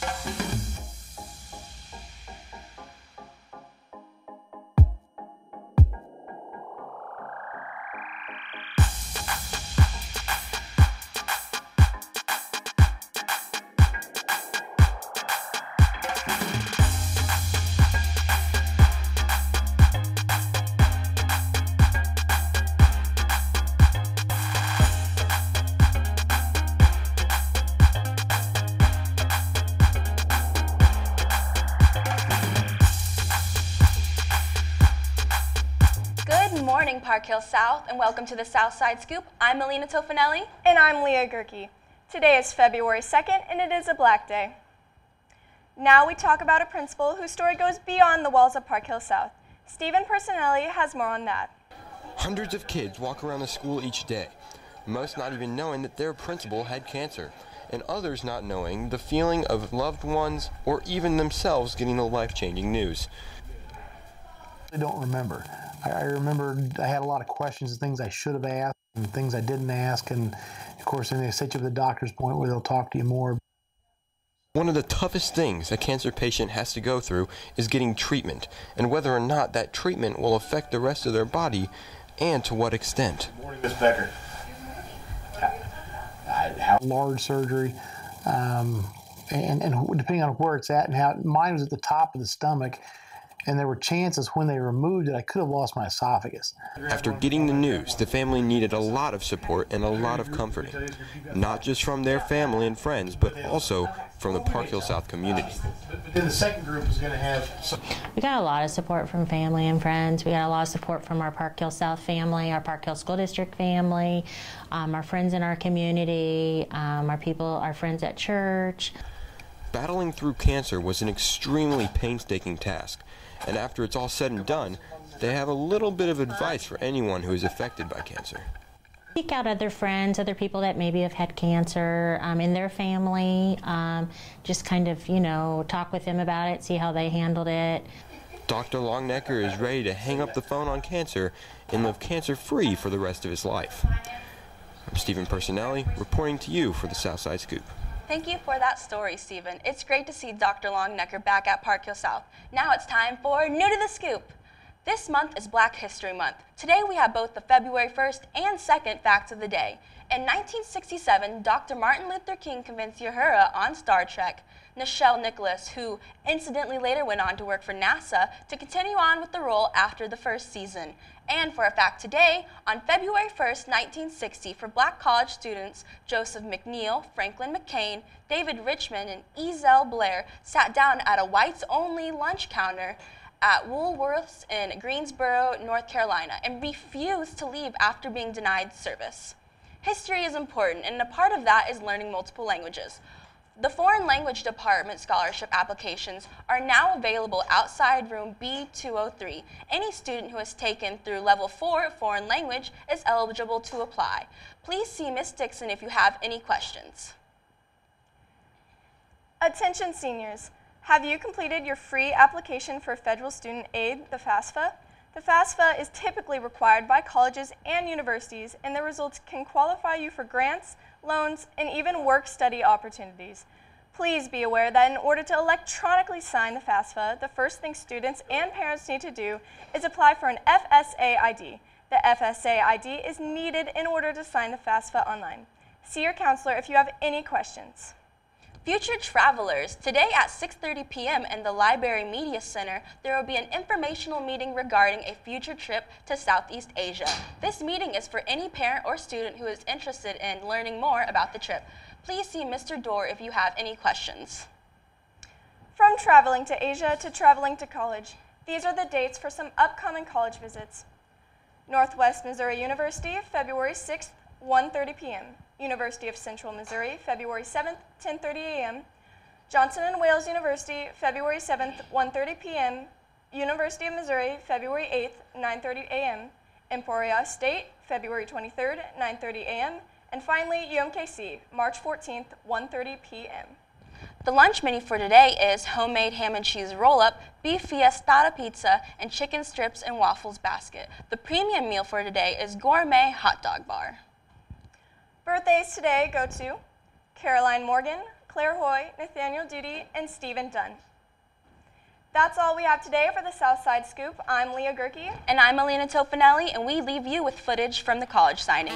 Good morning, Park Hill South, and welcome to the Southside Scoop. I'm Melina Tofinelli. And I'm Leah Gerke. Today is February 2nd, and it is a Black Day. Now we talk about a principal whose story goes beyond the walls of Park Hill South. Stephen Personelli has more on that. Hundreds of kids walk around the school each day, most not even knowing that their principal had cancer, and others not knowing the feeling of loved ones or even themselves getting the life-changing news. I don't remember. I remember I had a lot of questions and things I should have asked and things I didn't ask, and of course then they set you to the doctor's point where they'll talk to you more. One of the toughest things a cancer patient has to go through is getting treatment, and whether or not that treatment will affect the rest of their body, and to what extent. Good morning, Ms. Becker. How large surgery, and depending on where it's at and how, mine was at the top of the stomach, and there were chances when they removed it I could have lost my esophagus. After getting the news, the family needed a lot of support and a lot of comforting, not just from their family and friends, but also from the Park Hill South community. But then the second group is going to have some. We got a lot of support from family and friends. We got a lot of support from our Park Hill South family, our Park Hill School District family, our friends in our community, our friends at church. Battling through cancer was an extremely painstaking task, and after it's all said and done, they have a little bit of advice for anyone who is affected by cancer. Seek out other friends, other people that maybe have had cancer in their family. Just kind of, talk with them about it, see how they handled it. Dr. Longnecker is ready to hang up the phone on cancer and live cancer-free for the rest of his life. I'm Stephen Personelli, reporting to you for the Southside Scoop. Thank you for that story, Stephen. It's great to see Dr. Longnecker back at Park Hill South. Now it's time for New to the Scoop. This month is Black History Month. Today we have both the February 1st and 2nd facts of the day. In 1967, Dr. Martin Luther King convinced Uhura on Star Trek, Nichelle Nicholas, who incidentally later went on to work for NASA, to continue on with the role after the first season. And for a fact today, on February 1st, 1960, for Black college students, Joseph McNeil, Franklin McCain, David Richmond, and Ezell Blair sat down at a whites-only lunch counter at Woolworth's in Greensboro, North Carolina, and refused to leave after being denied service. History is important, and a part of that is learning multiple languages. The Foreign Language Department scholarship applications are now available outside room B203. Any student who has taken through level 4 foreign language is eligible to apply. Please see Ms. Dixon if you have any questions. Attention seniors, have you completed your free application for federal student aid, the FAFSA? The FAFSA is typically required by colleges and universities, and the results can qualify you for grants, loans, and even work-study opportunities. Please be aware that in order to electronically sign the FAFSA, the first thing students and parents need to do is apply for an FSA ID. The FSA ID is needed in order to sign the FAFSA online. See your counselor if you have any questions. Future travelers, today at 6:30 p.m. in the Library Media Center, there will be an informational meeting regarding a future trip to Southeast Asia. This meeting is for any parent or student who is interested in learning more about the trip. Please see Mr. Dorr if you have any questions. From traveling to Asia to traveling to college, these are the dates for some upcoming college visits. Northwest Missouri University, February 6th, 1:30 p.m. University of Central Missouri, February 7th, 10:30 a.m. Johnson & Wales University, February 7th, 1:30 p.m. University of Missouri, February 8th, 9:30 a.m. Emporia State, February 23rd, 9:30 a.m. And finally, UMKC, March 14th, 1:30 p.m. The lunch menu for today is homemade ham and cheese roll-up, beef fiestada pizza, and chicken strips and waffles basket. The premium meal for today is gourmet hot dog bar. Birthdays today go to Caroline Morgan, Claire Hoy, Nathaniel Duty, and Stephen Dunn. That's all we have today for the Southside Scoop. I'm Leah Gerke. And I'm Alina Tofanelli, and we leave you with footage from the college signing.